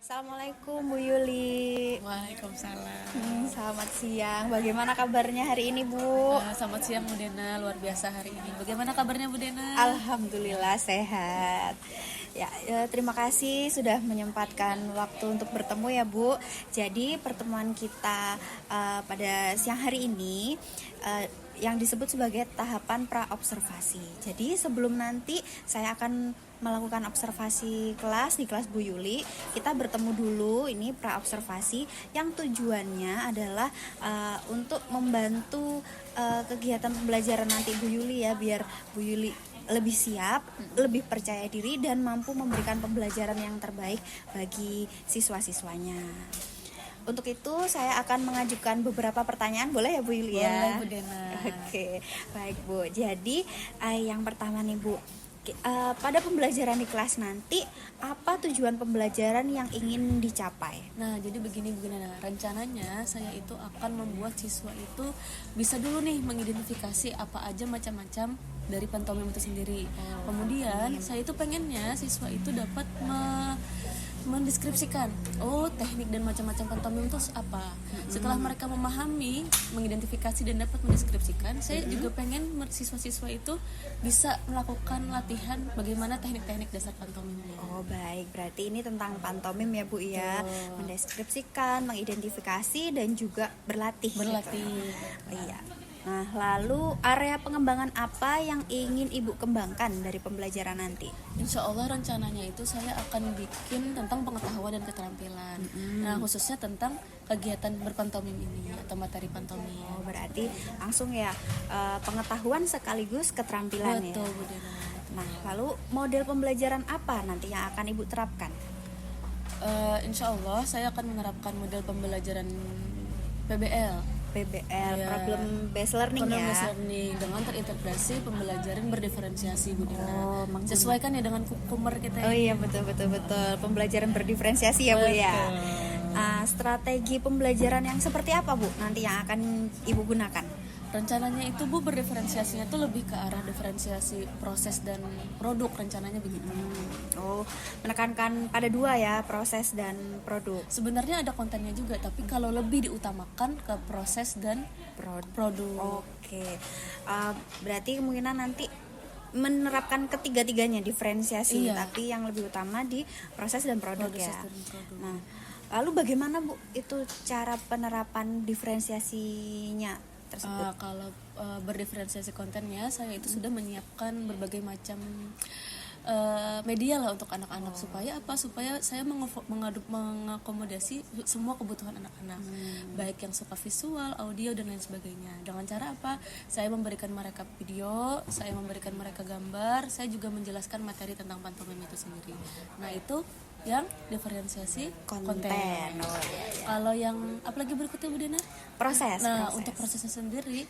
Assalamualaikum Bu Yuli. Waalaikumsalam. Selamat siang. Bagaimana kabarnya hari ini Bu? Selamat siang Bu Dena, luar biasa hari ini. Bagaimana kabarnya Bu Dena? Alhamdulillah sehat. Terima kasih sudah menyempatkan waktu untuk bertemu ya Bu. Jadi pertemuan kita pada siang hari ini yang disebut sebagai tahapan pra-observasi. Jadi sebelum nanti saya akan melakukan observasi kelas di kelas Bu Yuli, kita bertemu dulu ini pra-observasi yang tujuannya adalah untuk membantu kegiatan pembelajaran nanti Bu Yuli ya, biar Bu Yuli lebih siap, lebih percaya diri dan mampu memberikan pembelajaran yang terbaik bagi siswa-siswanya. Untuk itu saya akan mengajukan beberapa pertanyaan, boleh ya Bu Yuli ya? Boleh Bu Dena. Oke, baik Bu. Jadi yang pertama nih Bu, pada pembelajaran di kelas nanti apa tujuan pembelajaran yang ingin dicapai? Nah, jadi begini Bu Dena. Rencananya saya itu akan membuat siswa itu bisa dulu nih mengidentifikasi apa aja macam-macam dari pantomim itu sendiri. Kemudian saya itu pengennya siswa itu dapat mendeskripsikan teknik dan macam-macam pantomim itu apa. Setelah mereka memahami, mengidentifikasi dan dapat mendeskripsikan, saya juga pengen siswa-siswa itu bisa melakukan latihan bagaimana teknik-teknik dasar pantomimnya. Oh baik, berarti ini tentang pantomim ya Bu ya. Mendeskripsikan, mengidentifikasi dan juga berlatih. Berlatih. Iya. Nah, lalu area pengembangan apa yang ingin Ibu kembangkan dari pembelajaran nanti? Insya Allah rencananya itu saya akan bikin tentang pengetahuan dan keterampilan. Nah, khususnya tentang kegiatan berpantomim ini atau materi pantomim. Oh, berarti langsung ya pengetahuan sekaligus keterampilan. Betul, ya. Bu Dena. Nah, lalu model pembelajaran apa nanti yang akan Ibu terapkan? Insya Allah saya akan menerapkan model pembelajaran PBL. Problem based learning Problem ya. based learning dengan terintegrasi pembelajaran berdiferensiasi Bu Dina. Sesuaikan ya dengan kumer kita. Oh iya betul. Pembelajaran berdiferensiasi ya Bu ya. Strategi pembelajaran yang seperti apa Bu nanti yang akan Ibu gunakan? Rencananya itu Bu berdiferensiasinya tuh lebih ke arah diferensiasi proses dan produk, rencananya begitu. Menekankan pada dua ya, proses dan produk. Sebenarnya ada kontennya juga, tapi kalau lebih diutamakan ke proses dan produk. Oke. Berarti kemungkinan nanti menerapkan ketiga-tiganya diferensiasi, tapi yang lebih utama di proses dan produk ya. Nah, lalu bagaimana Bu itu cara penerapan diferensiasinya tersebut? Kalau berdiferensiasi kontennya, saya itu sudah menyiapkan berbagai macam media lah untuk anak-anak. Supaya saya mengakomodasi semua kebutuhan anak-anak, baik yang suka visual, audio dan lain sebagainya. Dengan cara apa? Saya memberikan mereka video, saya memberikan mereka gambar, saya juga menjelaskan materi tentang pantomim itu sendiri. Nah, itu yang diferensiasi konten. Kalau yang apalagi berikutnya Bu Dena? Proses. Untuk prosesnya sendiri,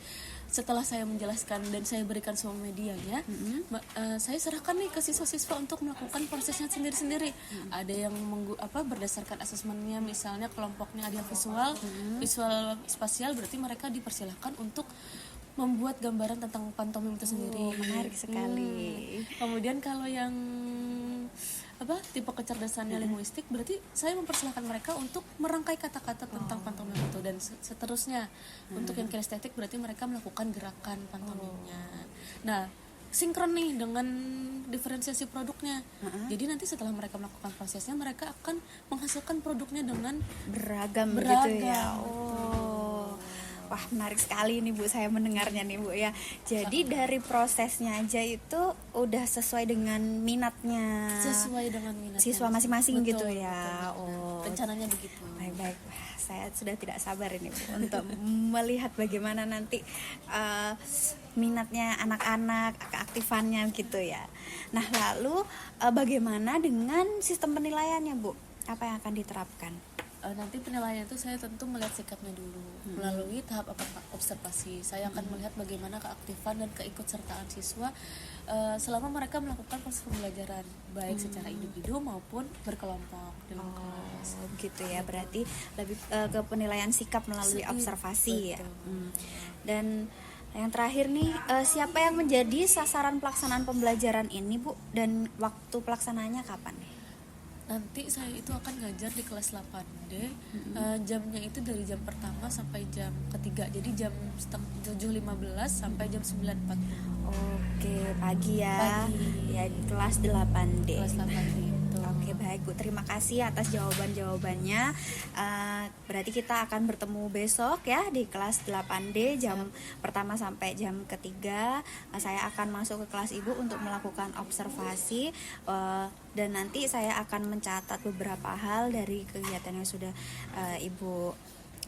setelah saya menjelaskan dan saya berikan semua medianya, saya serahkan nih ke siswa-siswa untuk melakukan prosesnya sendiri-sendiri. Ada yang berdasarkan asesmennya, misalnya kelompoknya ada yang visual spasial, berarti mereka dipersilahkan untuk membuat gambaran tentang pantomim itu sendiri. Menarik sekali. Kemudian kalau yang tipe kecerdasannya linguistik, berarti saya mempersilahkan mereka untuk merangkai kata-kata tentang pantomim itu dan seterusnya. Untuk yang kinestetik berarti mereka melakukan gerakan pantomimnya. Nah, sinkron nih dengan diferensiasi produknya. Jadi nanti setelah mereka melakukan prosesnya, mereka akan menghasilkan produknya dengan beragam. Gitu ya. Wah, menarik sekali nih Bu, saya mendengarnya nih Bu ya. Jadi dari prosesnya aja itu udah sesuai dengan minatnya. Siswa masing-masing. Betul, gitu ya. Betul. Rencananya begitu. Baik. Saya sudah tidak sabar ini Bu untuk melihat bagaimana nanti minatnya anak-anak, keaktifannya gitu ya. Nah, lalu bagaimana dengan sistem penilaiannya Bu? Apa yang akan diterapkan? Nanti penilaian itu saya tentu melihat sikapnya dulu melalui tahap observasi. Saya akan melihat bagaimana keaktifan dan keikutsertaan siswa selama mereka melakukan proses pembelajaran, baik secara individu maupun berkelompok dalam kelas. Gitu ya, berarti lebih ke penilaian sikap melalui observasi. Betul. Ya. Dan yang terakhir nih, siapa yang menjadi sasaran pelaksanaan pembelajaran ini Bu, dan waktu pelaksananya kapan nih? Nanti saya itu akan ngajar di kelas 8D. Jamnya itu dari jam pertama sampai jam ketiga. Jadi jam 7.15 sampai jam 9.40. Oke, pagi ya. Pagi. Ya, di kelas 8D. Kelas 8D itu. Oke, baik Bu. Terima kasih atas jawaban-jawabannya. Berarti kita akan bertemu besok ya di kelas 8D jam pertama sampai jam ketiga. Saya akan masuk ke kelas Ibu untuk melakukan observasi, dan nanti saya akan mencatat beberapa hal dari kegiatan yang sudah Ibu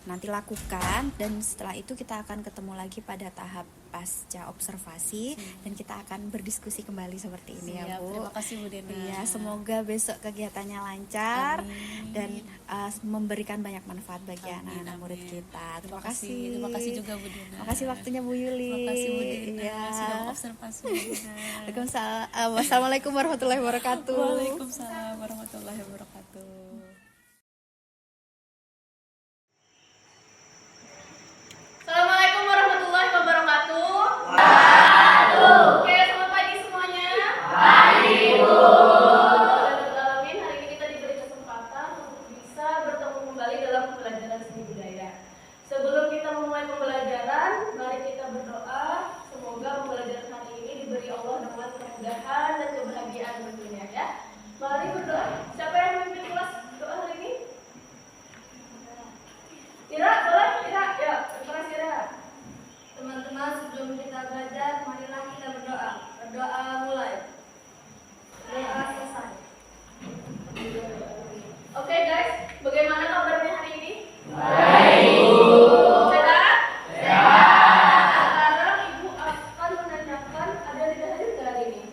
nanti lakukan, dan setelah itu kita akan ketemu lagi pada tahap pasca observasi dan kita akan berdiskusi kembali seperti ini. Siap, ya Bu. terima kasih Bu Dena. Iya, semoga besok kegiatannya lancar. Amin. Dan memberikan banyak manfaat bagi Amin, anak-anak murid amin. kita. Terima Terima kasih juga Bu Dena. Terima kasih waktunya Bu Yuli. Terima kasih Bu Dena Iya. sudah mengobservasi Bu Dena. Waalaikumsalam. Wassalamualaikum warahmatullahi wabarakatuh. Waalaikumsalam warahmatullahi wabarakatuh. Assalamualaikum warahmatullahi wabarakatuh. Oke, selamat pagi semuanya. Pagi, Bu. Alamin, hari ini kita diberi kesempatan untuk bisa bertemu kembali dalam pembelajaran seni budaya. Sebelum kita memulai pembelajaran, mari kita berdoa. Semoga pembelajaran hari ini diberi Allah dengan kemudahan dan kebahagiaan tentunya ya. Mari berdoa. Siapa yang memimpin kelas doa hari ini? Ira, boleh? Ira, ya, terima kasih Ira. Teman-teman, sebelum kita belajar, marilah kita berdoa. Berdoa mulai. Doa selesai. Oke guys, bagaimana kabarnya hari ini? Baik. Sehat? Sehat. Sekarang Ibu akan menanyakan, ada tidak hadir hari ini?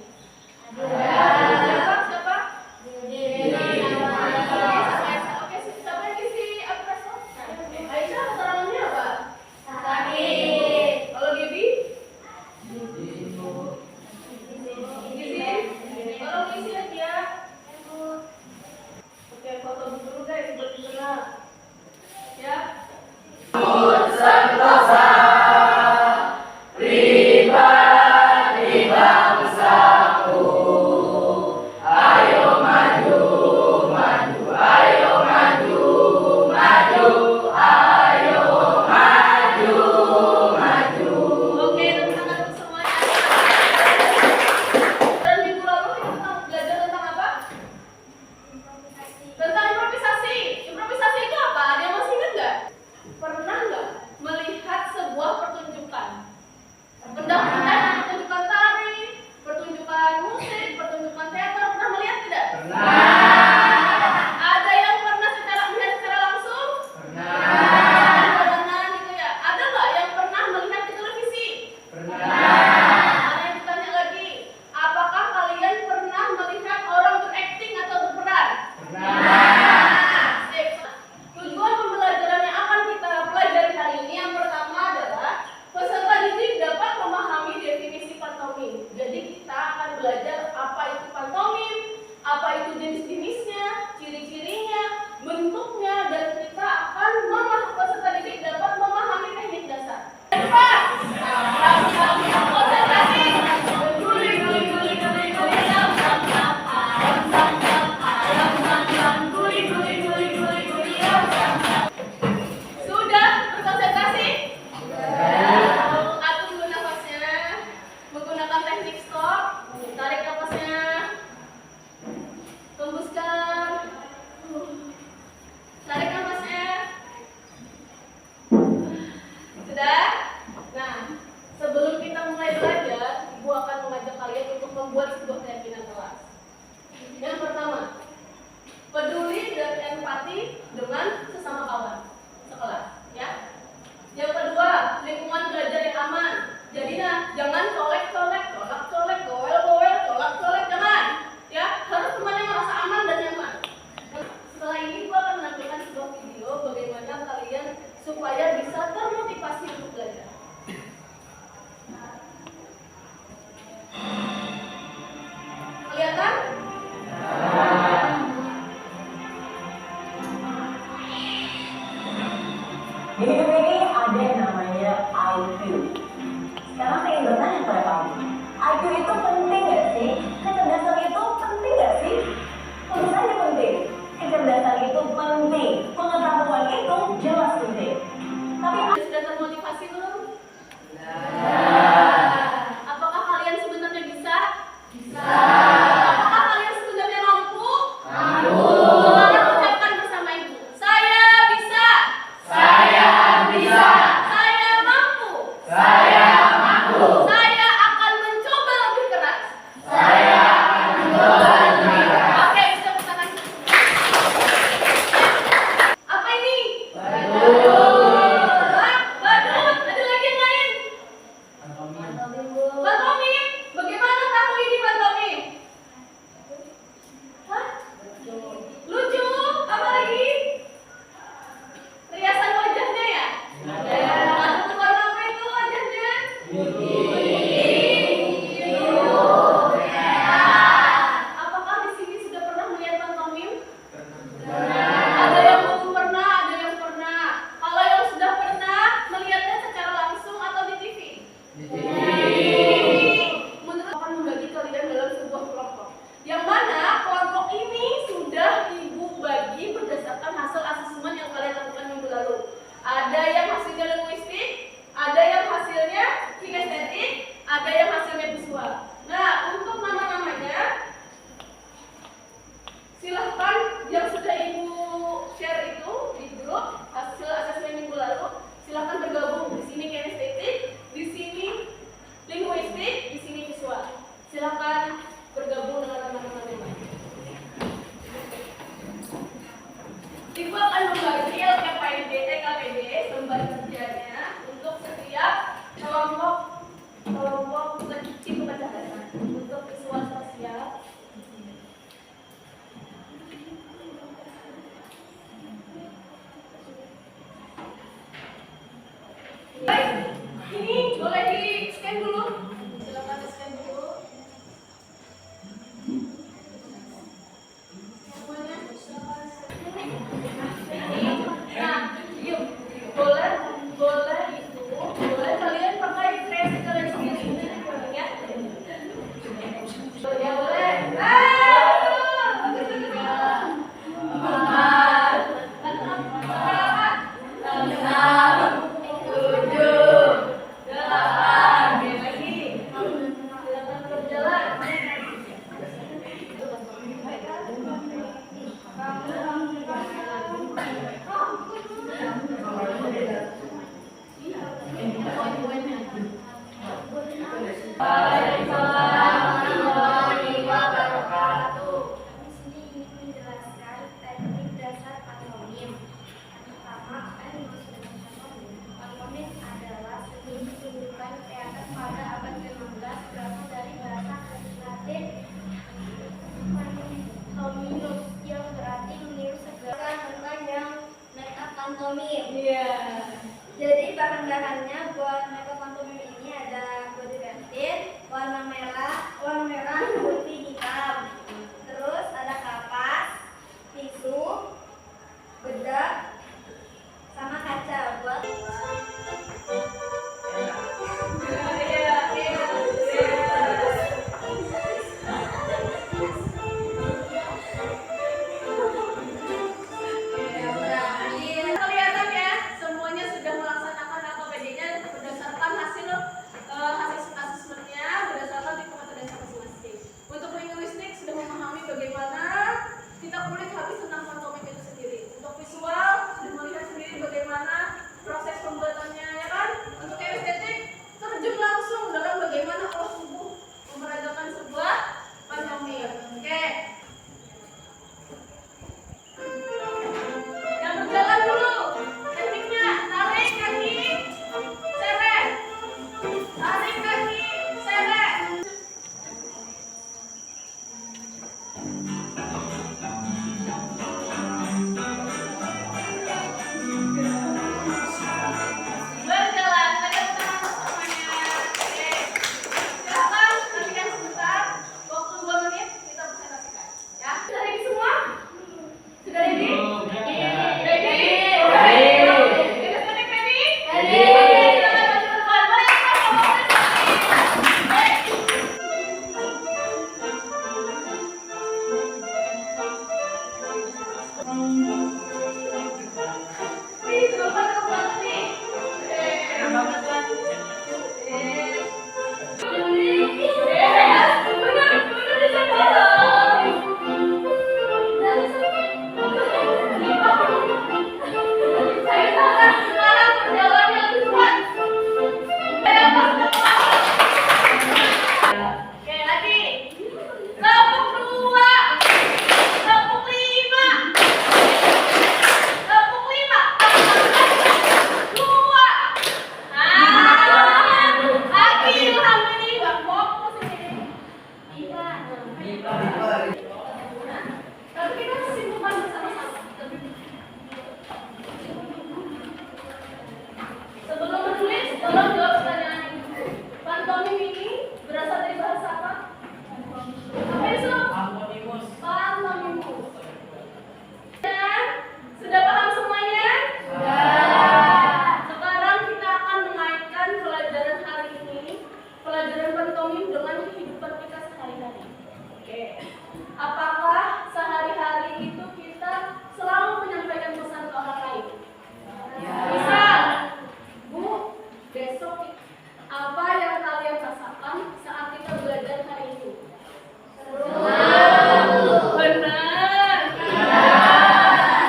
pantomim dengan kehidupan kita sehari-hari. Oke. Apakah sehari-hari itu kita selalu menyampaikan pesan ke orang lain? Misal, Bu, besok apa yang kalian rasakan saat kita belajar hari itu? Benar.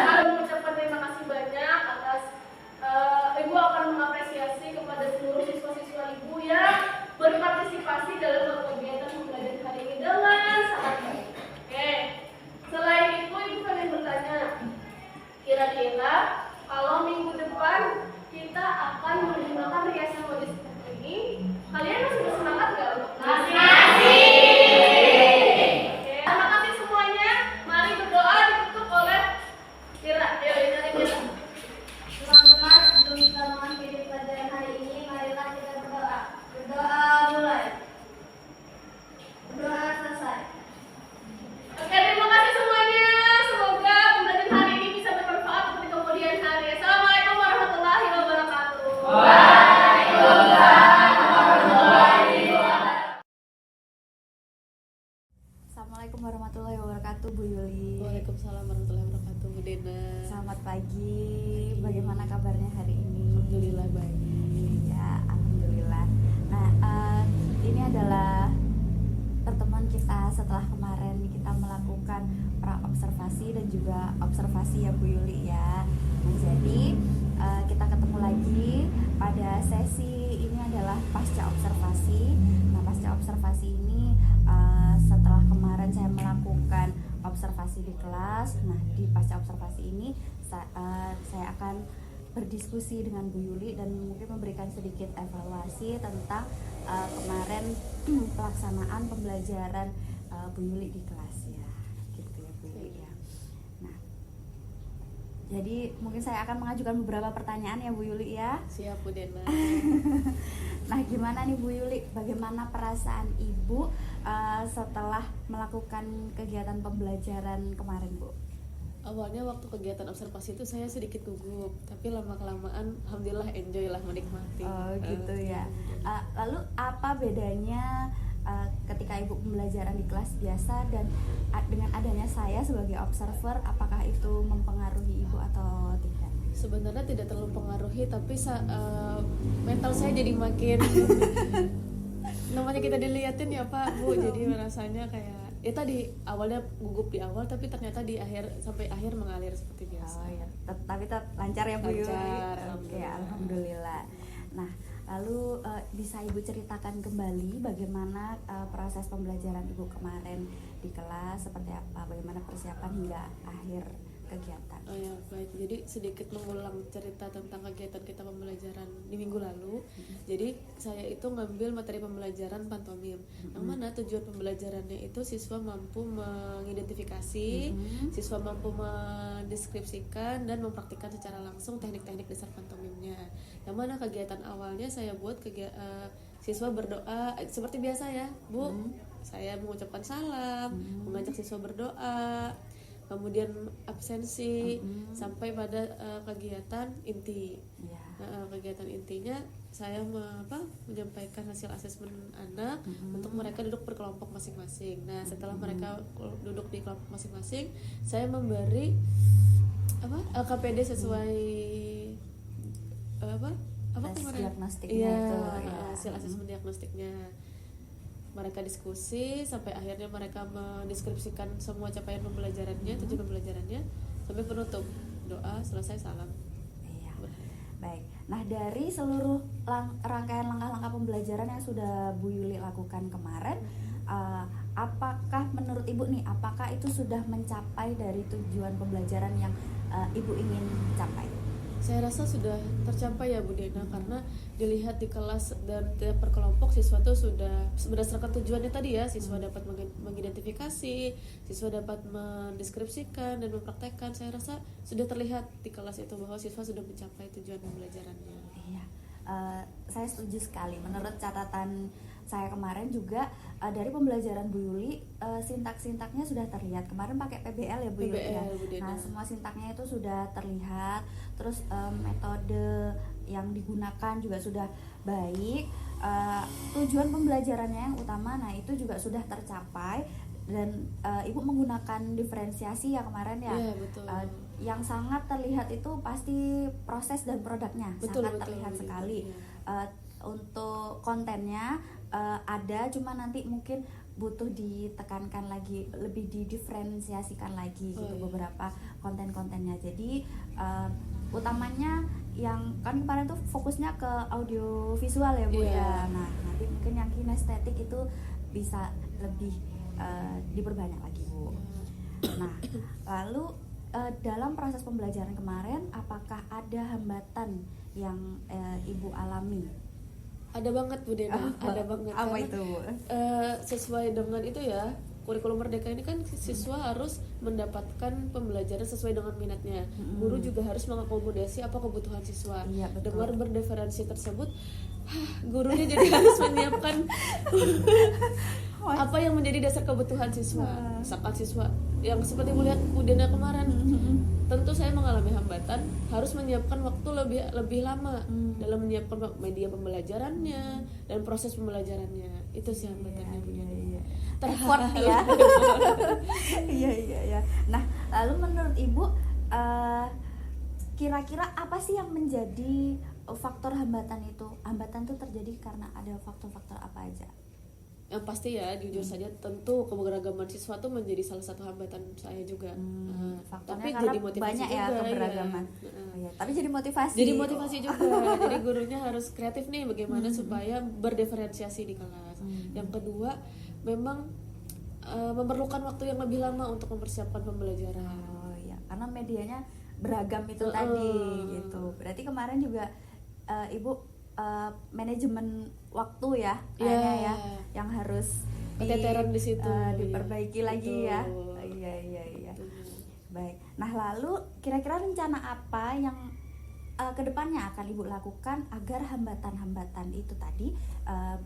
Kami mengucapkan terima kasih banyak atas Ibu akan mengapresiasi kepada seluruh siswa-siswa Ibu yang berpartisipasi dalam kegiatan pembelajaran hari ini dengan sangat baik. Oke. Selain itu Ibu pengen bertanya, kira-kira kalau minggu depan kita akan menggunakan riasan wajah seperti ini, kalian masih bersemangat nggak untuk masih? Terima kasih semuanya. Mari berdoa ditutup oleh Kira. Teman-teman, sebelum kita mengakhiri pelajaran hari ini, marilah kita berdoa. Berdoa mulai. Berdoa selesai. Oke, terima kasih semuanya. Semoga pembelajaran hari ini bisa bermanfaat untuk di kemudian hari. Assalamualaikum warahmatullahi wabarakatuh. Assalamualaikum warahmatullahi wabarakatuh, Bu Yuli. Waalaikumsalam warahmatullahi wabarakatuh, Bu Dena. Selamat pagi. Bagaimana kabarnya hari ini? Alhamdulillah baik. Ya, alhamdulillah. Nah, ini adalah pertemuan kita setelah kemarin kita melakukan pra-observasi dan juga observasi ya Bu Yuli ya. Nah, jadi kita ketemu lagi pada sesi ini adalah pasca observasi. Nah, pasca observasi ini setelah kemarin saya melakukan observasi di kelas. Nah, di pasca observasi ini saya akan berdiskusi dengan Bu Yuli dan mungkin memberikan sedikit evaluasi tentang kemarin pelaksanaan pembelajaran Bu Yuli di kelas ya, gitu ya Bu Yuli ya. Nah, jadi mungkin saya akan mengajukan beberapa pertanyaan ya Bu Yuli ya. Siap, Bu Dena. Nah, gimana nih Bu Yuli? Bagaimana perasaan Ibu setelah melakukan kegiatan pembelajaran kemarin, Bu? Awalnya waktu kegiatan observasi itu saya sedikit gugup, tapi lama-kelamaan alhamdulillah enjoy lah, menikmati. Oh, gitu ya. Lalu apa bedanya ketika Ibu pembelajaran di kelas biasa dan dengan adanya saya sebagai observer, apakah itu mempengaruhi Ibu atau tidak? Sebenarnya tidak terlalu mempengaruhi, tapi mental saya jadi makin namanya kita diliatin ya Pak Bu, jadi rasanya kayak ya tadi awalnya gugup di awal, tapi ternyata di akhir sampai akhir mengalir seperti biasa. Oh ya, tapi tetap lancar ya Bu Yuli. Lancar, Oke, alhamdulillah. Nah, lalu bisa Ibu ceritakan kembali bagaimana proses pembelajaran Ibu kemarin di kelas, seperti apa, bagaimana persiapan hingga akhir kegiatan? Oh ya, baik. Jadi sedikit mengulang cerita tentang kegiatan kita pembelajaran di minggu lalu. Jadi saya itu ngambil materi pembelajaran pantomim. Yang mana tujuan pembelajarannya itu siswa mampu mengidentifikasi, siswa mampu mendeskripsikan dan mempraktikkan secara langsung teknik-teknik dasar pantomimnya. Yang mana kegiatan awalnya saya buat siswa berdoa seperti biasa ya, Bu. Saya mengucapkan salam, mengajak siswa berdoa, kemudian absensi sampai pada kegiatan inti. Ya. Kegiatan intinya saya menyampaikan hasil asesmen anak untuk mereka duduk berkelompok masing-masing. Nah, setelah mereka duduk di kelompok masing-masing, saya memberi LKPD sesuai diagnostiknya itu. Ya. Hasil asesmen diagnostiknya. Mereka diskusi sampai akhirnya mereka mendeskripsikan semua capaian pembelajarannya, tujuan pembelajarannya, sampai penutup doa, selesai, salam. Iya. Baik. Nah, dari seluruh rangkaian langkah-langkah pembelajaran yang sudah Bu Yuli lakukan kemarin, apakah menurut Ibu nih, apakah itu sudah mencapai dari tujuan pembelajaran yang Ibu ingin capai? Saya rasa sudah tercapai ya Bu Dena, karena dilihat di kelas dan per kelompok siswa itu sudah berdasarkan tujuannya tadi ya, siswa dapat mengidentifikasi, siswa dapat mendeskripsikan dan mempraktekkan. Saya rasa sudah terlihat di kelas itu bahwa siswa sudah mencapai tujuan pembelajarannya. Iya, saya setuju sekali. Menurut catatan saya kemarin juga dari pembelajaran Bu Yuli, sintak-sintaknya sudah terlihat. Kemarin pakai PBL ya Bu Yuli ya. Bu Dena. Nah, semua sintaknya itu sudah terlihat. Terus metode yang digunakan juga sudah baik, tujuan pembelajarannya yang utama, nah itu juga sudah tercapai. Dan ibu menggunakan diferensiasi ya kemarin ya. Iya, betul. Yang sangat terlihat itu pasti proses dan produknya, Betul, sangat betul, terlihat betul, sekali. iya. Untuk kontennya ada, cuma nanti mungkin butuh ditekankan lagi, lebih didiferensiasikan lagi gitu beberapa konten-kontennya. Jadi utamanya yang kan kemarin tuh fokusnya ke audio visual ya Bu ya. Nah nanti mungkin yang kinestetik itu bisa lebih diperbanyak lagi Bu. Nah lalu dalam proses pembelajaran kemarin apakah ada hambatan yang Ibu alami? Ada banget Bu Dena, ada banget. Apa Karena, itu Bu? Sesuai dengan itu ya, kurikulum Merdeka ini kan siswa harus mendapatkan pembelajaran sesuai dengan minatnya. Guru juga harus mengakomodasi apa kebutuhan siswa. Iya, betul. Dengan berdiferensi tersebut, gurunya jadi harus menyiapkan apa yang menjadi dasar kebutuhan siswa. Misalkan siswa yang seperti melihat Bu Dena kemarin, tentu saya mengalami hambatan, harus menyiapkan waktu lebih lama dalam menyiapkan media pembelajarannya dan proses pembelajarannya. Itu sih hambatannya Bu Dena. Effort ya. Iya. Nah, lalu menurut Ibu kira-kira apa sih yang menjadi faktor hambatan itu? Hambatan itu terjadi karena ada faktor-faktor apa aja? Yang pasti ya, jujur saja tentu keberagaman siswa tuh menjadi salah satu hambatan saya juga. Faktornya Tapi karena jadi motivasi banyak ya juga, keberagaman. iya. Iya, tapi jadi motivasi. Jadi motivasi juga. Jadi gurunya harus kreatif nih bagaimana supaya berdiferensiasi di kelas. Yang kedua, memang memerlukan waktu yang lebih lama untuk mempersiapkan pembelajaran. Oh iya, karena medianya beragam itu tadi gitu. Berarti kemarin juga Ibu manajemen waktu ya kayaknya ya yang harus keteteran di situ diperbaiki lagi ya. Iya. Baik. Nah, lalu kira-kira rencana apa yang kedepannya akan Ibu lakukan agar hambatan-hambatan itu tadi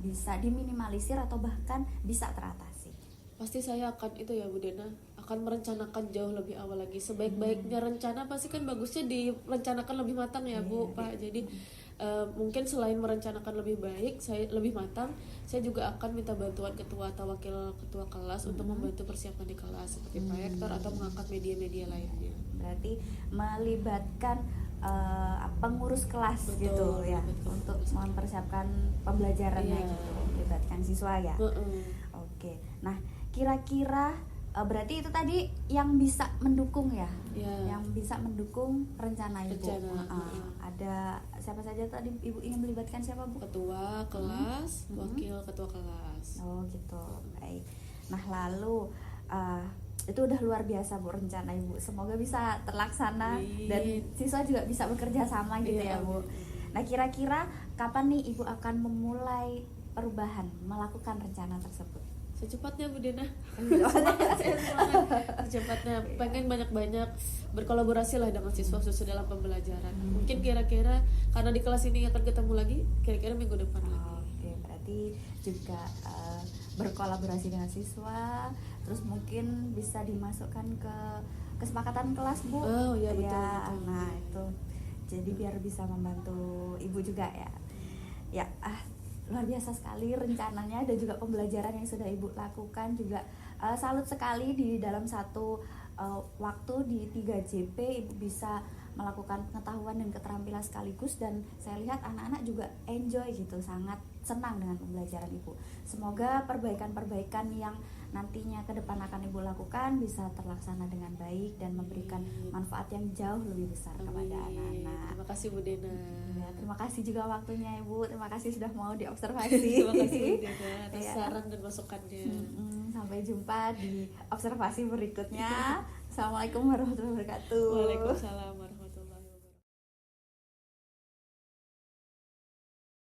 bisa diminimalisir atau bahkan bisa teratasi? Pasti saya akan itu ya Bu Dena, akan merencanakan jauh lebih awal lagi. Sebaik-baiknya rencana pasti kan bagusnya direncanakan lebih matang ya Bu Pak. Jadi mungkin selain merencanakan lebih baik, saya lebih matang, saya juga akan minta bantuan ketua atau wakil ketua kelas untuk membantu persiapan di kelas seperti proyektor atau mengangkat media-media lainnya. Berarti melibatkan pengurus kelas gitu ya, untuk mempersiapkan pembelajarannya gitu, melibatkan siswa ya. Oke. Nah, kira-kira berarti itu tadi yang bisa mendukung ya, yang bisa mendukung rencana Ibu. Ada siapa saja tadi Ibu ingin melibatkan siapa Bu? Ketua kelas, wakil ketua kelas. Oh gitu, baik. Nah lalu itu udah luar biasa Bu rencana Ibu. Semoga bisa terlaksana dan siswa juga bisa bekerja sama gitu ya Bu. Nah kira-kira kapan nih Ibu akan memulai perubahan, melakukan rencana tersebut? Secepatnya Bu Dena. Secepatnya, pengen banyak-banyak berkolaborasi lah dengan siswa sesuai dalam pembelajaran. Mungkin kira-kira karena di kelas ini akan ketemu lagi, kira-kira minggu depan lagi. Oke, berarti juga berkolaborasi dengan siswa, terus mungkin bisa dimasukkan ke kesepakatan kelas Bu. Oh iya betul. Nah itu, jadi biar bisa membantu Ibu juga ya. Ya, luar biasa sekali rencananya dan juga pembelajaran yang sudah Ibu lakukan juga. Salut sekali di dalam satu waktu di 3 JP Ibu bisa melakukan pengetahuan dan keterampilan sekaligus, dan saya lihat anak-anak juga enjoy gitu, sangat senang dengan pembelajaran Ibu. Semoga perbaikan-perbaikan yang nantinya ke depan akan Ibu lakukan bisa terlaksana dengan baik dan memberikan manfaat yang jauh lebih besar kepada anak-anak. Terima kasih Bu Dena. Ya, terima kasih juga waktunya Ibu. Terima kasih sudah mau diobservasi. Terima kasih Bu Dena atas saran dan masukannya. Sampai jumpa di observasi berikutnya. Assalamualaikum warahmatullahi wabarakatuh. Waalaikumsalam warahmatullahi wabarakatuh.